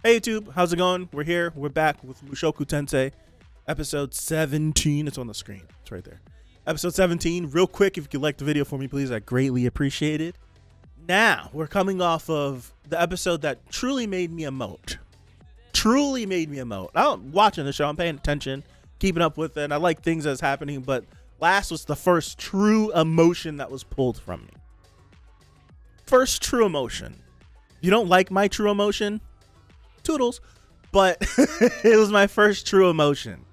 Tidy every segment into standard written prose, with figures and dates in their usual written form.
Hey YouTube, how's it going? We're here. We're back with Mushoku Tensei, episode 17. It's on the screen. It's right there. Episode 17. Real quick, if you could like the video for me, please, I greatly appreciate it. Now, we're coming off of the episode that truly made me emote. Truly made me emote. I'm watching the show. I'm paying attention, keeping up with it. I like things that's happening, but last was the first true emotion that was pulled from me. First true emotion. You don't like my true emotion? Toodles, but it was my first true emotion.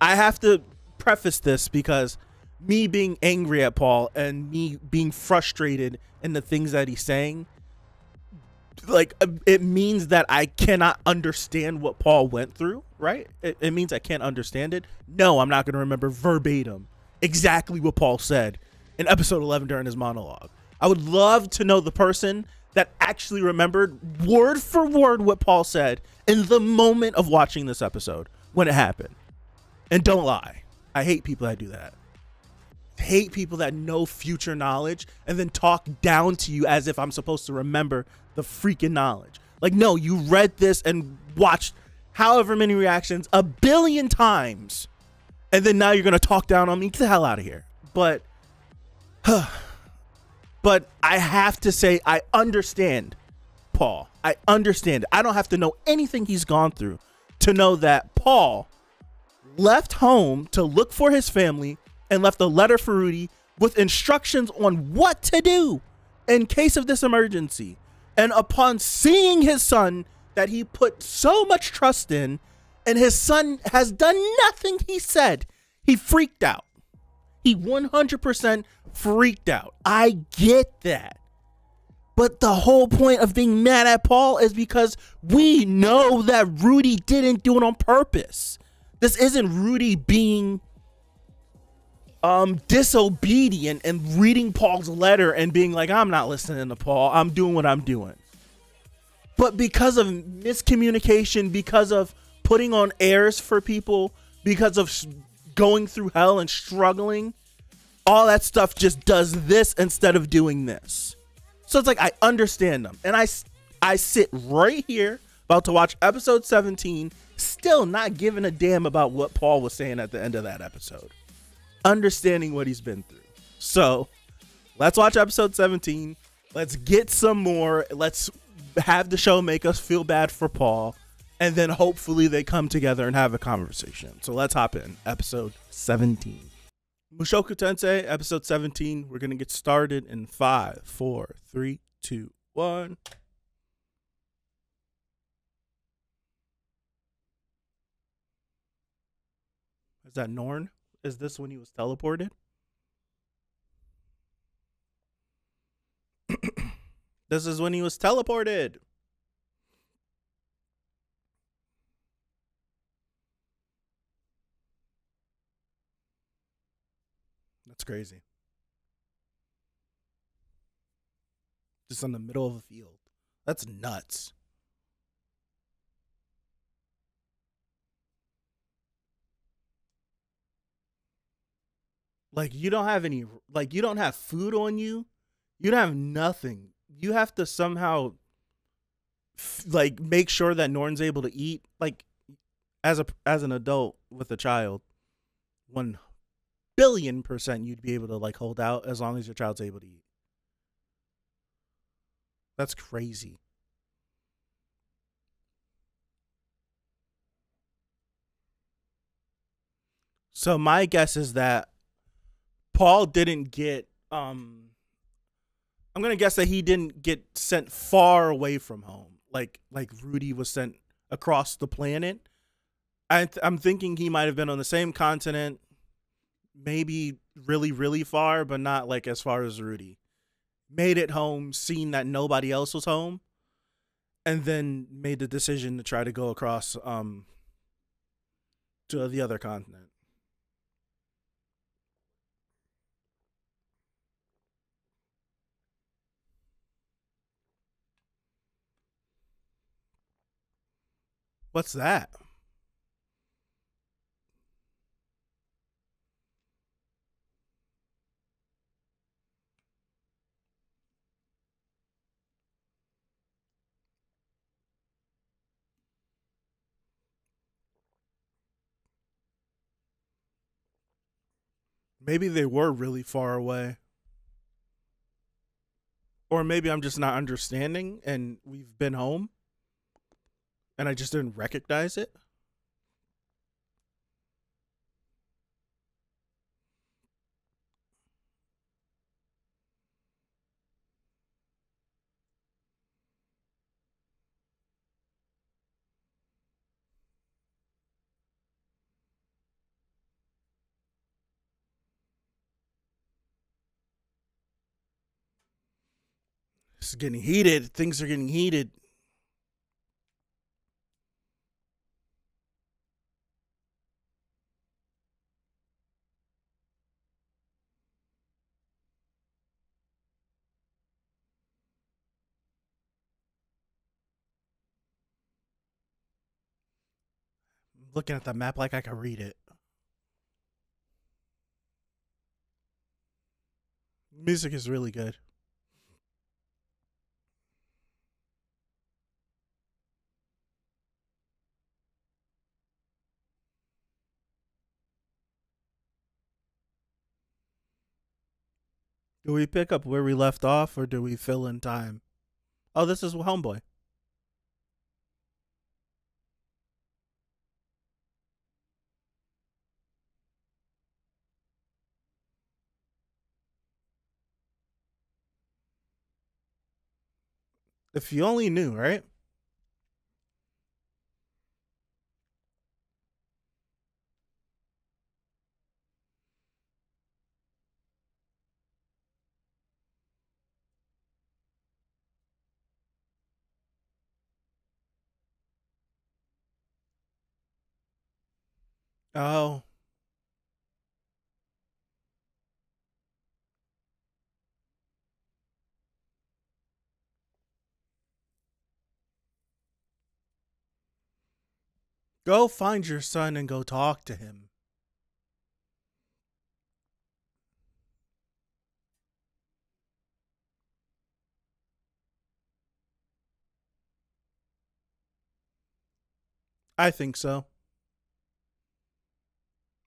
I have to preface this because me being angry at Paul and me being frustrated in the things that he's saying, like, it means that I cannot understand what Paul went through, right? It means I can't understand it. No, I'm not going to remember verbatim exactly what Paul said in episode 11 during his monologue. I would love to know the person that actually remembered word for word what Paul said in the moment of watching this episode when it happened. And don't lie. I hate people that do that. I hate people that know future knowledge and then talk down to you as if I'm supposed to remember the freaking knowledge. Like, no, you read this and watched however many reactions a billion times, and then now you're going to talk down on me. Get the hell out of here. But I have to say, I understand Paul. I understand. I don't have to know anything he's gone through to know that Paul left home to look for his family and left a letter for Rudy with instructions on what to do in case of this emergency. And upon seeing his son that he put so much trust in, and his son has done nothing he said, he freaked out. He 100% freaked out. I get that. But the whole point of being mad at Paul is because we know that Rudy didn't do it on purpose. This isn't Rudy being disobedient and reading Paul's letter and being like, I'm not listening to Paul. I'm doing what I'm doing. But because of miscommunication, because of putting on airs for people, because of going through hell and struggling, all that stuff just does this instead of doing this. So it's like, I understand them. And I sit right here about to watch episode 17, still not giving a damn about what Paul was saying at the end of that episode. Understanding what he's been through. So let's watch episode 17. Let's get some more. Let's have the show make us feel bad for Paul. And then hopefully they come together and have a conversation. So let's hop in. Episode 17. Mushoku Tensei, episode 17. We're going to get started in 5, 4, 3, 2, 1. Is that Norn? Is this when he was teleported? This is when he was teleported. That's crazy. Just in the middle of a field. That's nuts. Like, you don't have any, like, you don't have food on you. You don't have nothing. You have to somehow, like, make sure that Norn's able to eat. Like, as an adult with a child, 1,000,000,000% you'd be able to, like, hold out as long as your child's able to eat. That's crazy. So my guess is that Paul didn't get, I'm going to guess that he didn't get sent far away from home. Like Rudy was sent across the planet. I'm thinking he might have been on the same continent, maybe really, really far, but not like as far as Rudy. Made it home, seen that nobody else was home, and then made the decision to try to go across to the other continent. What's that? Maybe they were really far away. Or maybe I'm just not understanding and we've been home and I just didn't recognize it. It's getting heated. Things are getting heated. I'm looking at the map like I can read it. Music is really good. Do we pick up where we left off or do we fill in time? Oh, this is Homeboy. If you only knew, right? Oh. Go find your son and go talk to him. I think so.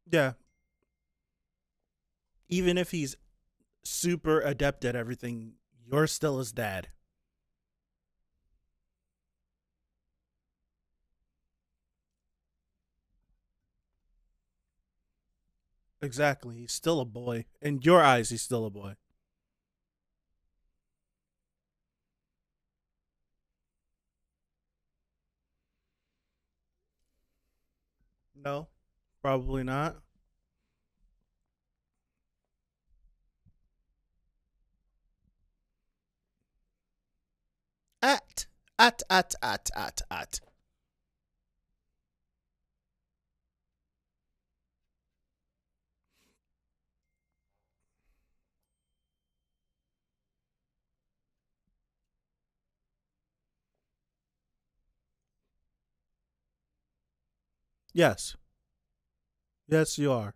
Yeah. Even if he's super adept at everything, you're still his dad. Exactly. He's still a boy. In your eyes, he's still a boy. No, probably not. At, at. Yes. Yes, you are.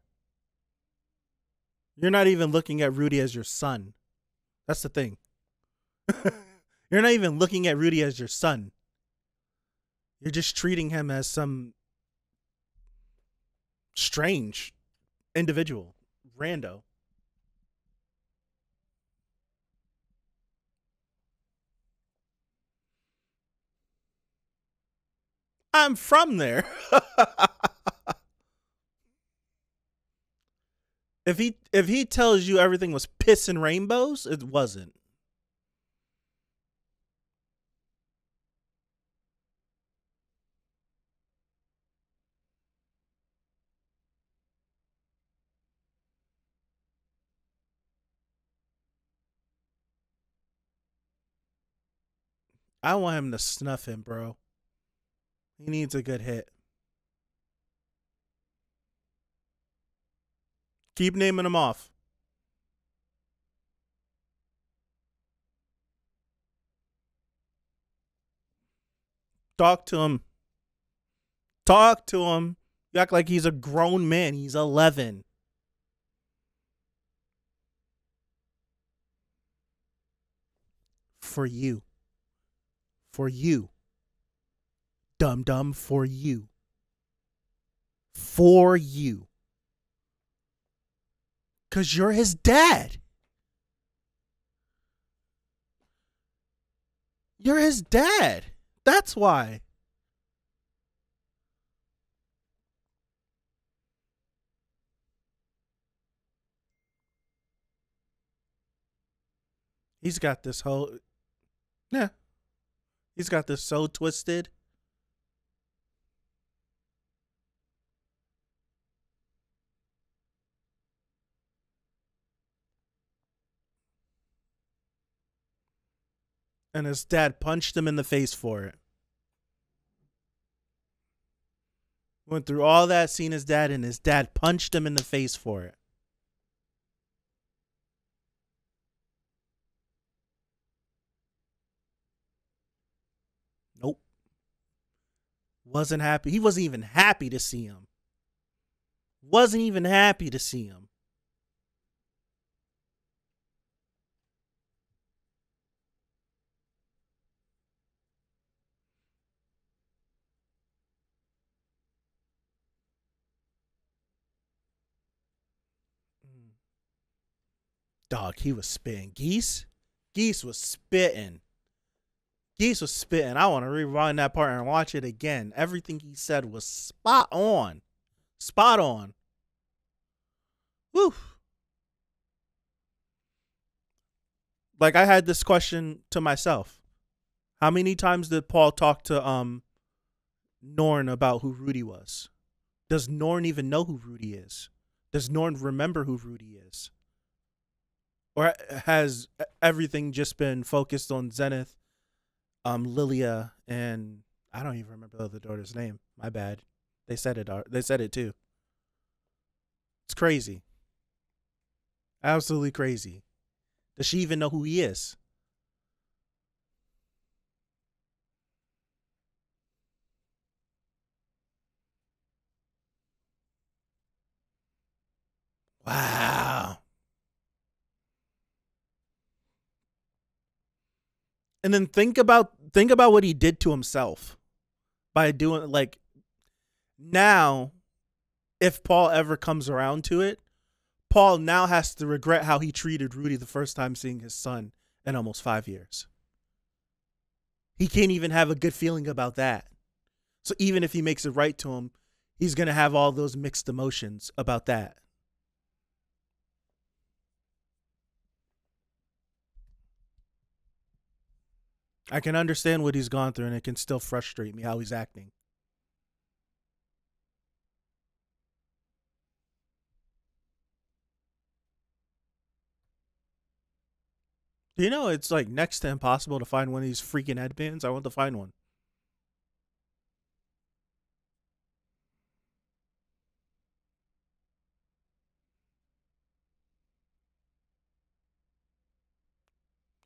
You're not even looking at Rudy as your son. That's the thing. You're not even looking at Rudy as your son. You're just treating him as some strange individual, rando. I'm from there. If he tells you everything was piss and rainbows, it wasn't. I want him to snuff him, bro. He needs a good hit. Keep naming him off. Talk to him. Talk to him. You act like he's a grown man. He's 11. For you. For you. Dum dum, for you. For you. Because you're his dad. You're his dad. That's why. He's got this whole. Yeah. He's got this so twisted. And his dad punched him in the face for it. Went through all that, seen his dad, and his dad punched him in the face for it. Nope. Wasn't happy. He wasn't even happy to see him. Wasn't even happy to see him. Dog, he was spitting. Geese was spitting. Geese was spitting. I want to rewind that part and watch it again. Everything he said was spot on. Spot on. Woo. Like, I had this question to myself. How many times did Paul talk to Norn about who Rudy was? Does Norn even know who Rudy is? Does Norn remember who Rudy is? Or has everything just been focused on Zenith, Lilia, and I don't even remember the other daughter's name. My bad. They said it. They said it too. It's crazy. Absolutely crazy. Does she even know who he is? Wow. And then think about what he did to himself by doing, like, now if Paul ever comes around to it, Paul now has to regret how he treated Rudy the first time seeing his son in almost 5 years. He can't even have a good feeling about that. So even if he makes it right to him, he's going to have all those mixed emotions about that. I can understand what he's gone through, and it can still frustrate me how he's acting. Do you know it's like next to impossible to find one of these freaking headbands? I want to find one.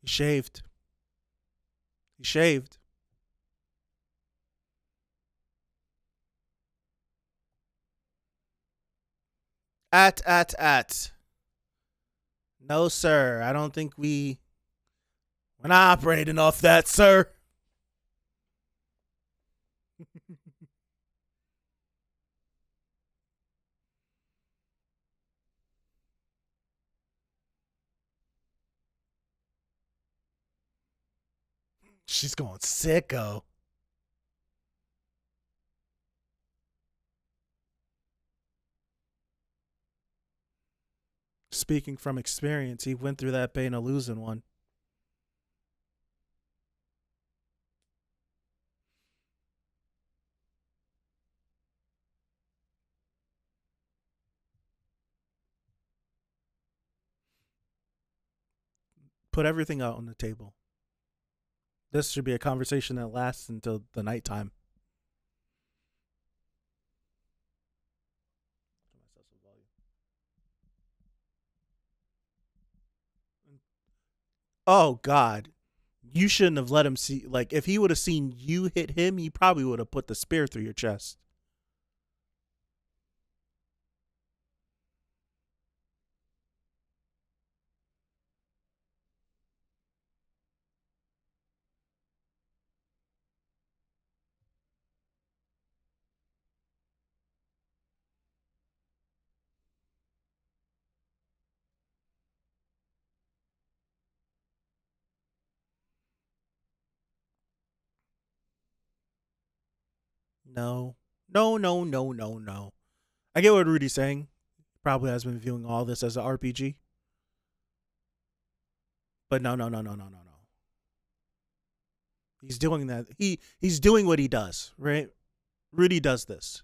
He shaved. He shaved. At. No, sir. I don't think we're not operating off that, sir. She's going sicko. Speaking from experience, he went through that pain of losing one. Put everything out on the table. This should be a conversation that lasts until the nighttime. Oh God, you shouldn't have let him see. Like, if he would have seen you hit him, he probably would have put the spear through your chest. No. No, no, no, no, no. I get what Rudy's saying. Probably has been viewing all this as an RPG. But no, no, no, no, no, no, no. He's doing that. He's doing what he does, right? Rudy does this.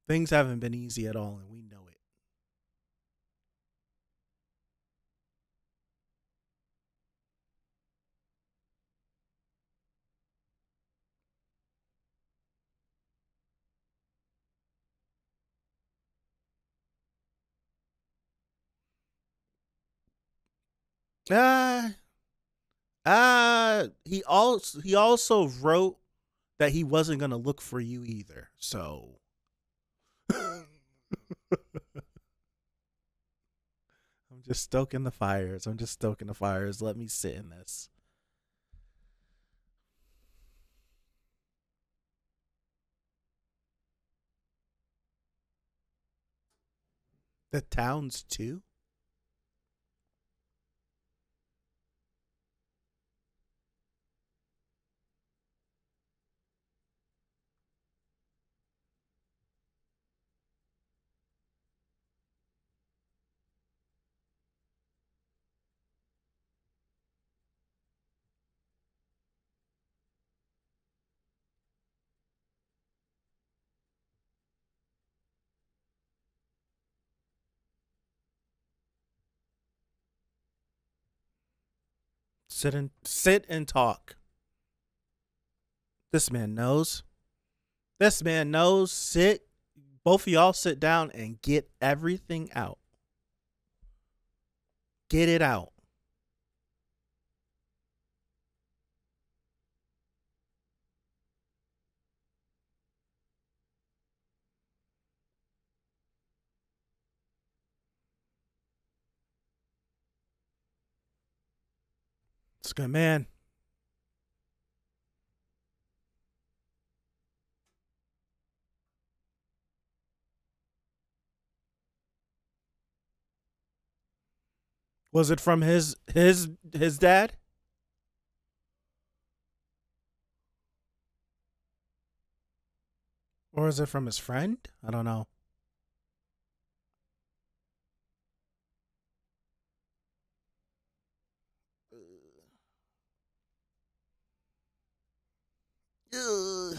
Things haven't been easy at all, and we know it. Ah, he also wrote that he wasn't gonna look for you either. So I'm just stoking the fires. I'm just stoking the fires. Let me sit in this. The towns too. Sit and talk. This man knows. This man knows. Sit. Both of y'all sit down and get everything out. Get it out. It's a good man. Was it from his dad? Or is it from his friend? I don't know. Ugh.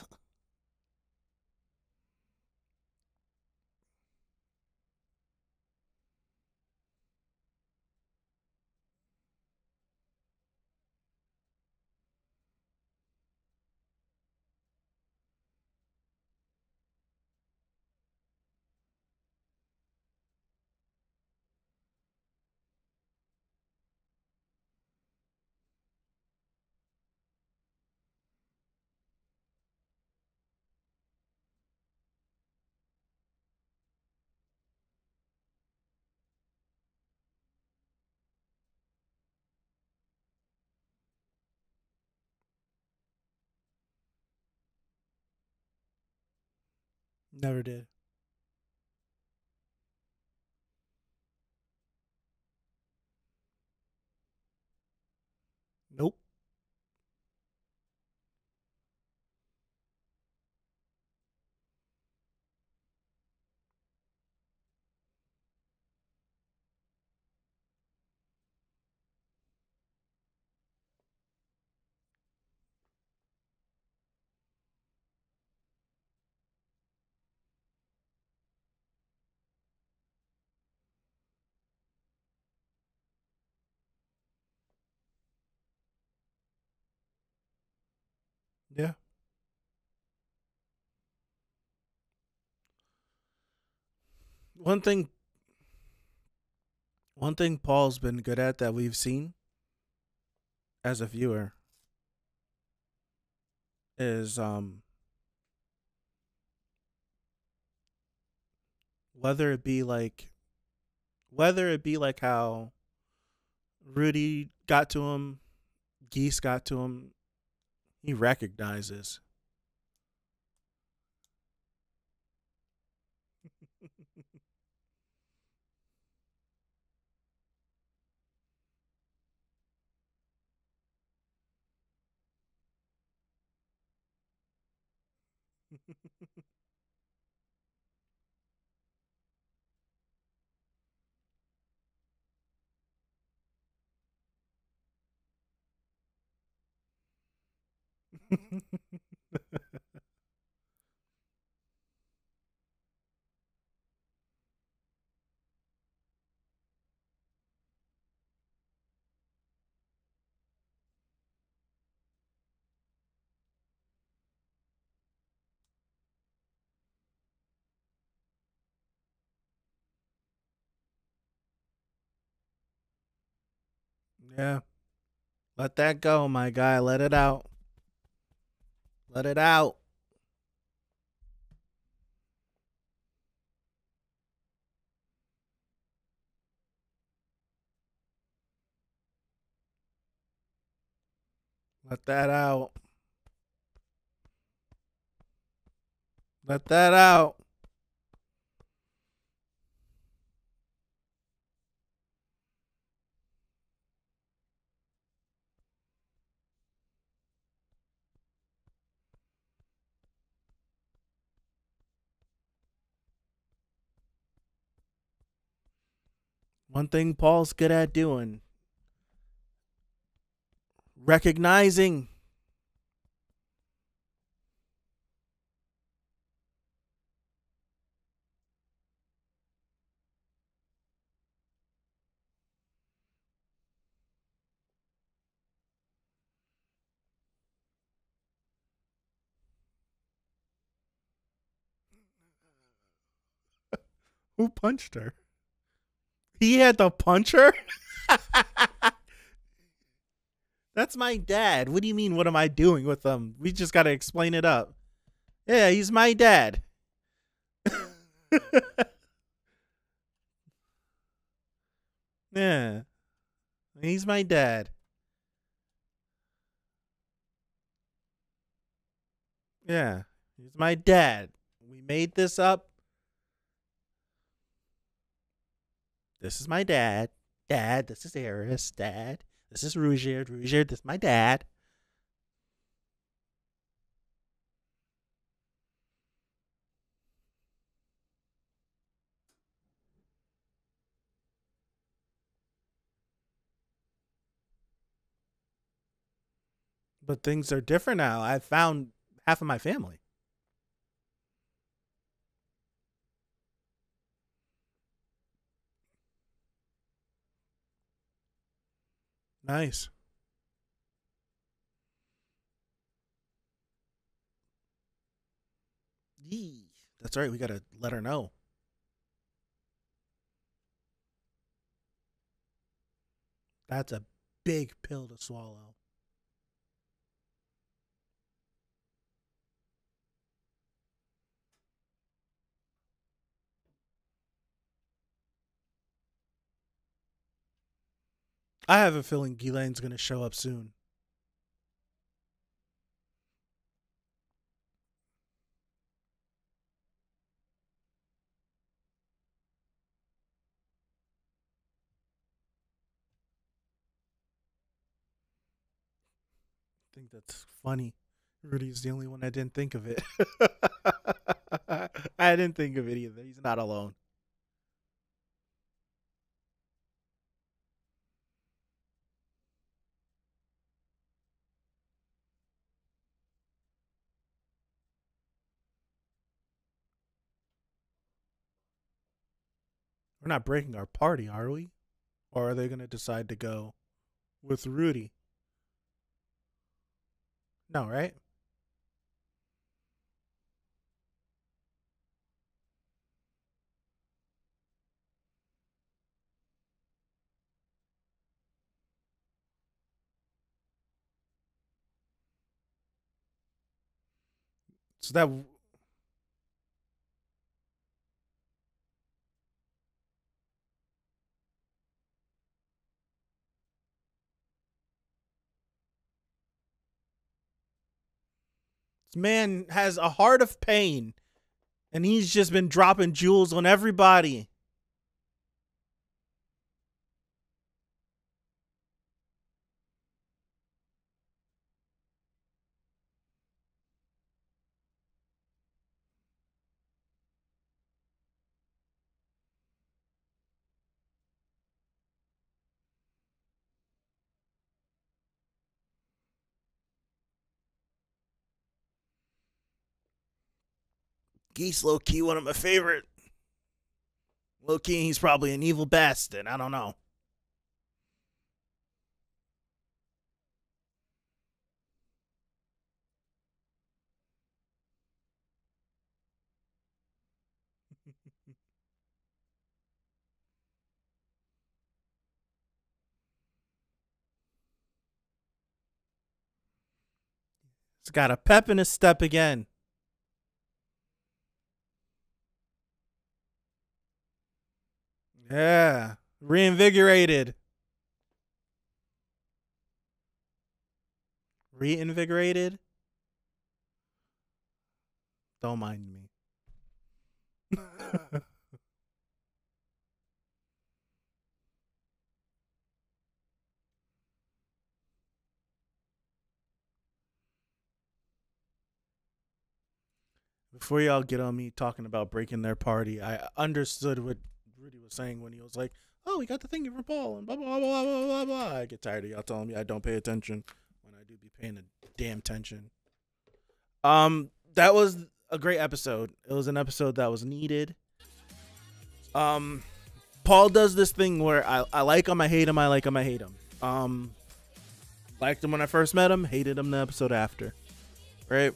Never did. Nope. Yeah. One thing one thing Paul's been good at that we've seen as a viewer is whether it be like whether it be like how Rudy got to him, Geese got to him, he recognizes. Yeah. Let that go, my guy. Let it out. Let it out. Let that out. Let that out. One thing Paul's good at doing, recognizing. Who punched her? He had to punch her? That's my dad. What do you mean, what am I doing with him? We just got to explain it up. Yeah, he's my dad. Yeah, he's my dad. Yeah, he's my dad. We made this up. This is my dad. Dad, this is Eris. Dad, this is Rougier. Rougier, this is my dad. But things are different now. I found half of my family. Nice. Yee. That's right. We got to let her know. That's a big pill to swallow. I have a feeling Ghislaine's going to show up soon. I think that's funny. Rudy's the only one that didn't think of it. I didn't think of it either. He's not alone. We're not breaking our party, are we? Or are they going to decide to go with Rudy? No, right? So that this man has a heart of pain, and he's just been dropping jewels on everybody. Geese low key one of my favorite. Low key, he's probably an evil bastard. I don't know. He's got a pep in his step again. Yeah. Reinvigorated. Reinvigorated? Don't mind me. Before y'all get on me talking about breaking their party, I understood what Rudy was saying when he was like, "Oh, we got the thing from Paul," and blah blah blah blah blah blah. I get tired of y'all telling me I don't pay attention when I do be paying a damn attention. That was a great episode. It was an episode that was needed. Paul does this thing where I like him, I hate him, I like him, I hate him. Liked him when I first met him, hated him the episode after, right?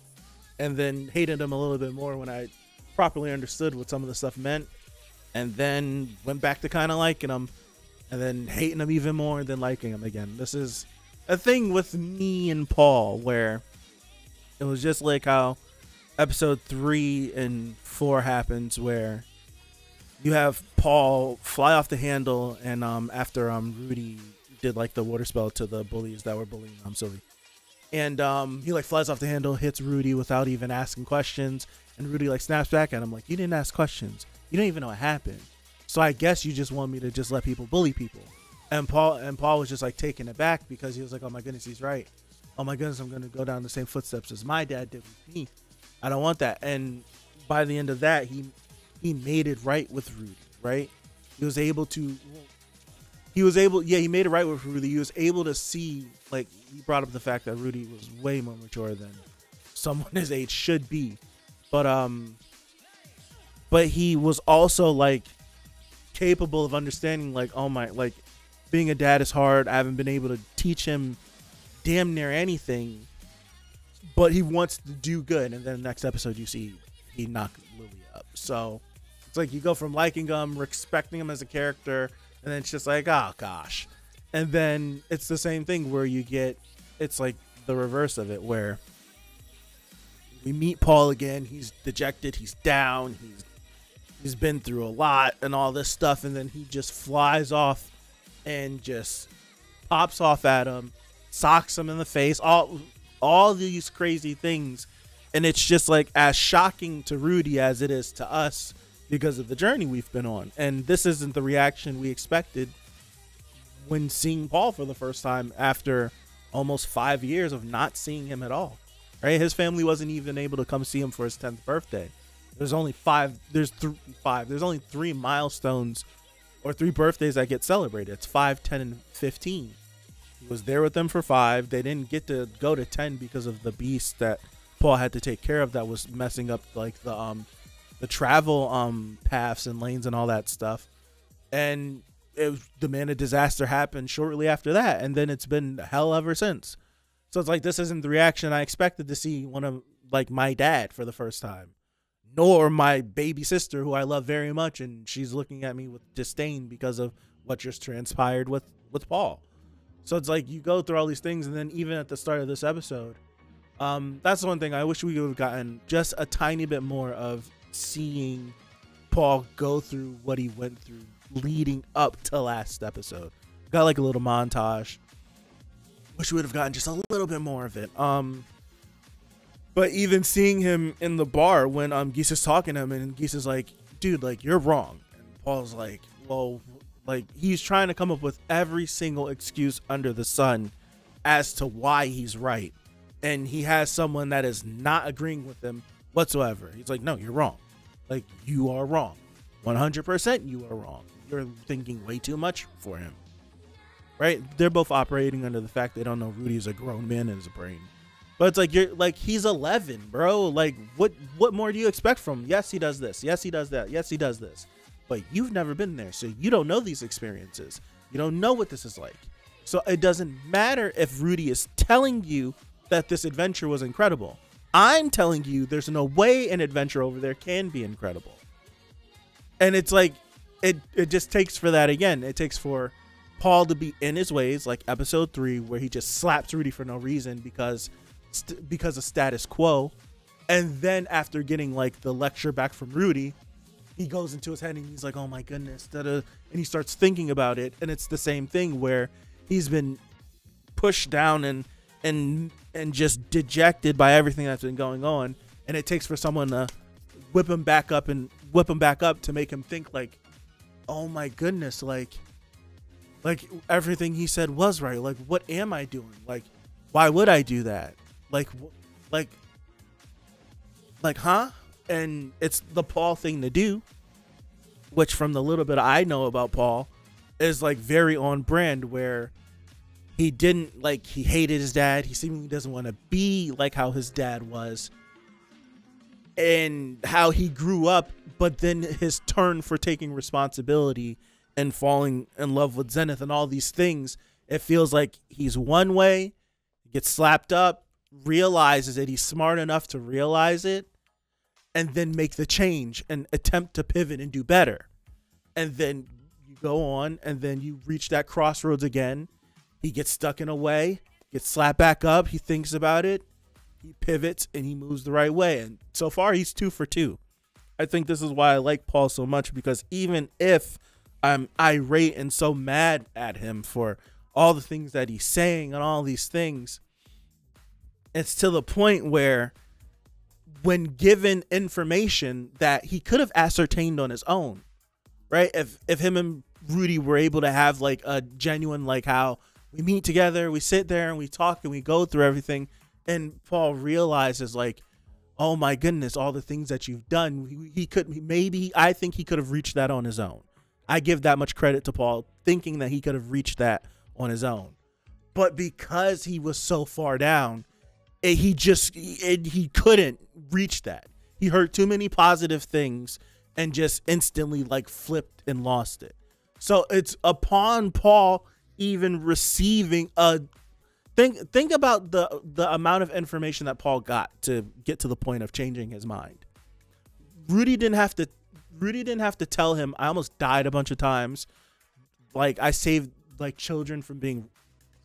And then hated him a little bit more when I properly understood what some of the stuff meant, and then went back to kind of liking him, and then hating him even more, and then liking him again. This is a thing with me and Paul where it was just like how episode 3 and 4 happens, where you have Paul fly off the handle, and after Rudy did like the water spell to the bullies that were bullying Sylvie. And he like flies off the handle, hits Rudy without even asking questions, and Rudy like snaps back at him like, "You didn't ask questions. You didn't even know what happened. So I guess you just want me to just let people bully people." And Paul was just like taken aback because he was like, "Oh my goodness, he's right. Oh my goodness, I'm gonna go down the same footsteps as my dad did with me. I don't want that." And by the end of that, he made it right with Rudy, right? He made it right with Rudy. He was able to see, like, he brought up the fact that Rudy was way more mature than someone his age should be. But he was also, like, capable of understanding, like, oh my, like, being a dad is hard. I haven't been able to teach him damn near anything, but he wants to do good. And then the next episode you see he knocked Lily up. So it's like you go from liking him, respecting him as a character, and then it's just like, oh gosh. And then it's the same thing where you get, it's like the reverse of it, where we meet Paul again. He's dejected, he's down, he's been through a lot and all this stuff, and then he just flies off and just pops off at him, socks him in the face, all these crazy things. And it's just like as shocking to Rudy as it is to us because of the journey we've been on. And this isn't the reaction we expected when seeing Paul for the first time after almost 5 years of not seeing him at all, right? His family wasn't even able to come see him for his 10th birthday. There's only there's only 3 milestones or 3 birthdays that get celebrated. It's 5, 10, and 15. He was there with them for 5. They didn't get to go to 10 because of the beast that Paul had to take care of that was messing up like the travel paths and lanes and all that stuff. And the Mana disaster happened shortly after that, and then it's been hell ever since. So it's like, this isn't the reaction I expected to see one of, like, my dad for the first time, nor my baby sister, who I love very much, and she's looking at me with disdain because of what just transpired with Paul. So it's like you go through all these things, and then even at the start of this episode, that's the one thing I wish we would have gotten just a tiny bit more of, seeing Paul go through what he went through leading up to last episode. Got like a little montage. Wish we would have gotten just a little bit more of it. But even seeing him in the bar when Geese is talking to him, and Geese is like, "Dude, like, you're wrong," and Paul's like, "Well," like, he's trying to come up with every single excuse under the sun as to why he's right, and he has someone that is not agreeing with him whatsoever. He's like, "No, you're wrong. Like, you are wrong. 100% you are wrong. You're thinking way too much for him." Right? They're both operating under the fact they don't know Rudy's a grown man and has a brain. But it's like, you're like, he's 11, bro. Like, what more do you expect from him? Yes, he does this. Yes, he does that. Yes, he does this. But you've never been there, so you don't know these experiences. You don't know what this is like. So it doesn't matter if Rudy is telling you that this adventure was incredible. I'm telling you there's no way an adventure over there can be incredible. And it's like, it just takes for that again. It takes for Paul to be in his ways, like episode 3, where he just slaps Rudy for no reason because of status quo. And then after getting like the lecture back from Rudy, he goes into his head and he's like, oh my goodness, and he starts thinking about it. And it's the same thing where he's been pushed down and just dejected by everything that's been going on. And it takes for someone to whip him back up to make him think like, oh my goodness, like everything he said was right. Like, what am I doing? Like, why would I do that? Like, huh? And it's the Paul thing to do, which from the little bit I know about Paul is like very on brand, where he didn't like, he hated his dad. He seemingly doesn't want to be like how his dad was and how he grew up, but then his turn for taking responsibility and falling in love with Zenith and all these things. It feels like he's one way, gets slapped up, realizes it. He's smart enough to realize it and then make the change and attempt to pivot and do better. And then you go on and then you reach that crossroads again. He gets stuck in a way, gets slapped back up. He thinks about it. He pivots and he moves the right way. And so far he's 2 for 2. I think this is why I like Paul so much, because even if I'm irate and so mad at him for all the things that he's saying and all these things, it's to the point where when given information that he could have ascertained on his own, right? If him and Rudy were able to have like a genuine, like how we meet together, we sit there and we talk and we go through everything, and Paul realizes like, oh my goodness, all the things that you've done, I think he could have reached that on his own. I give that much credit to Paul, thinking that he could have reached that on his own. But because he was so far down, he couldn't reach that. He heard too many positive things and just instantly like flipped and lost it. So it's upon Paul even receiving think about the amount of information that Paul got to get to the point of changing his mind. Rudy didn't have to tell him, I almost died a bunch of times. Like, I saved like children from being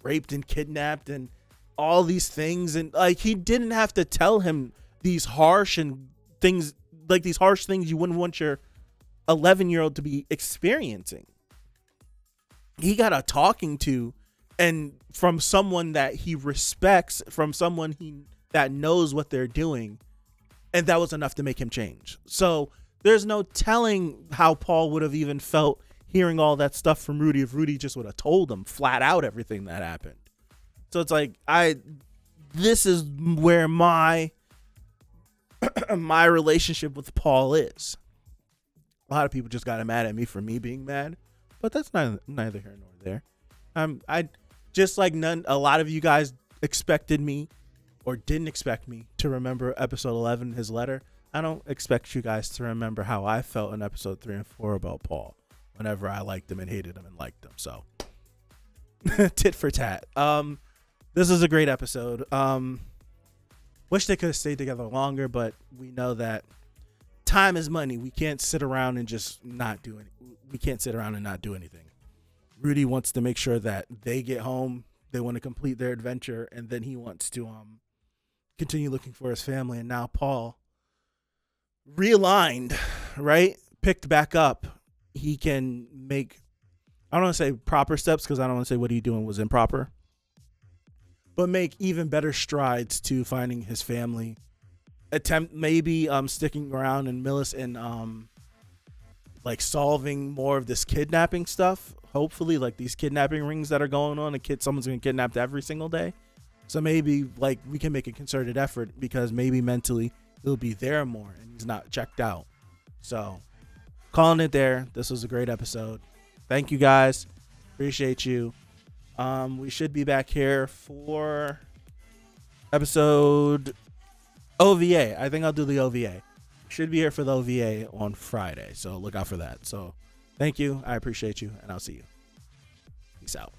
raped and kidnapped and all these things. And like, he didn't have to tell him these harsh things you wouldn't want your 11-year-old to be experiencing. He got a talking to, and from someone that he respects, from someone that knows what they're doing. And that was enough to make him change. So there's no telling how Paul would have even felt hearing all that stuff from Rudy if Rudy just would have told him flat out everything that happened. So it's like, this is where my relationship with Paul is. A lot of people just got mad at me for me being mad, but that's neither here nor there. I just like a lot of you guys expected me or didn't expect me to remember episode 11, his letter. I don't expect you guys to remember how I felt in episode 3 and 4 about Paul whenever I liked him and hated him and liked him. So tit for tat. This is a great episode. Wish they could have stayed together longer, but we know that time is money. We can't sit around and just not do anything. We can't sit around and not do anything. Rudy wants to make sure that they get home. They want to complete their adventure, and then he wants to continue looking for his family. And now Paul, realigned, right, picked back up. He can make, I don't want to say proper steps, because I don't want to say what he doing was improper, but make even better strides to finding his family. Attempt maybe sticking around in Millis and like solving more of this kidnapping stuff. Hopefully, like these kidnapping rings that are going on, someone's getting kidnapped every single day. So maybe like we can make a concerted effort, because maybe mentally he'll be there more and he's not checked out. So calling it there. This was a great episode. Thank you guys. Appreciate you. We should be back here for episode OVA. I think I'll do the OVA. Should be here for the OVA on Friday, so look out for that. So thank you. I appreciate you, and I'll see you. Peace out.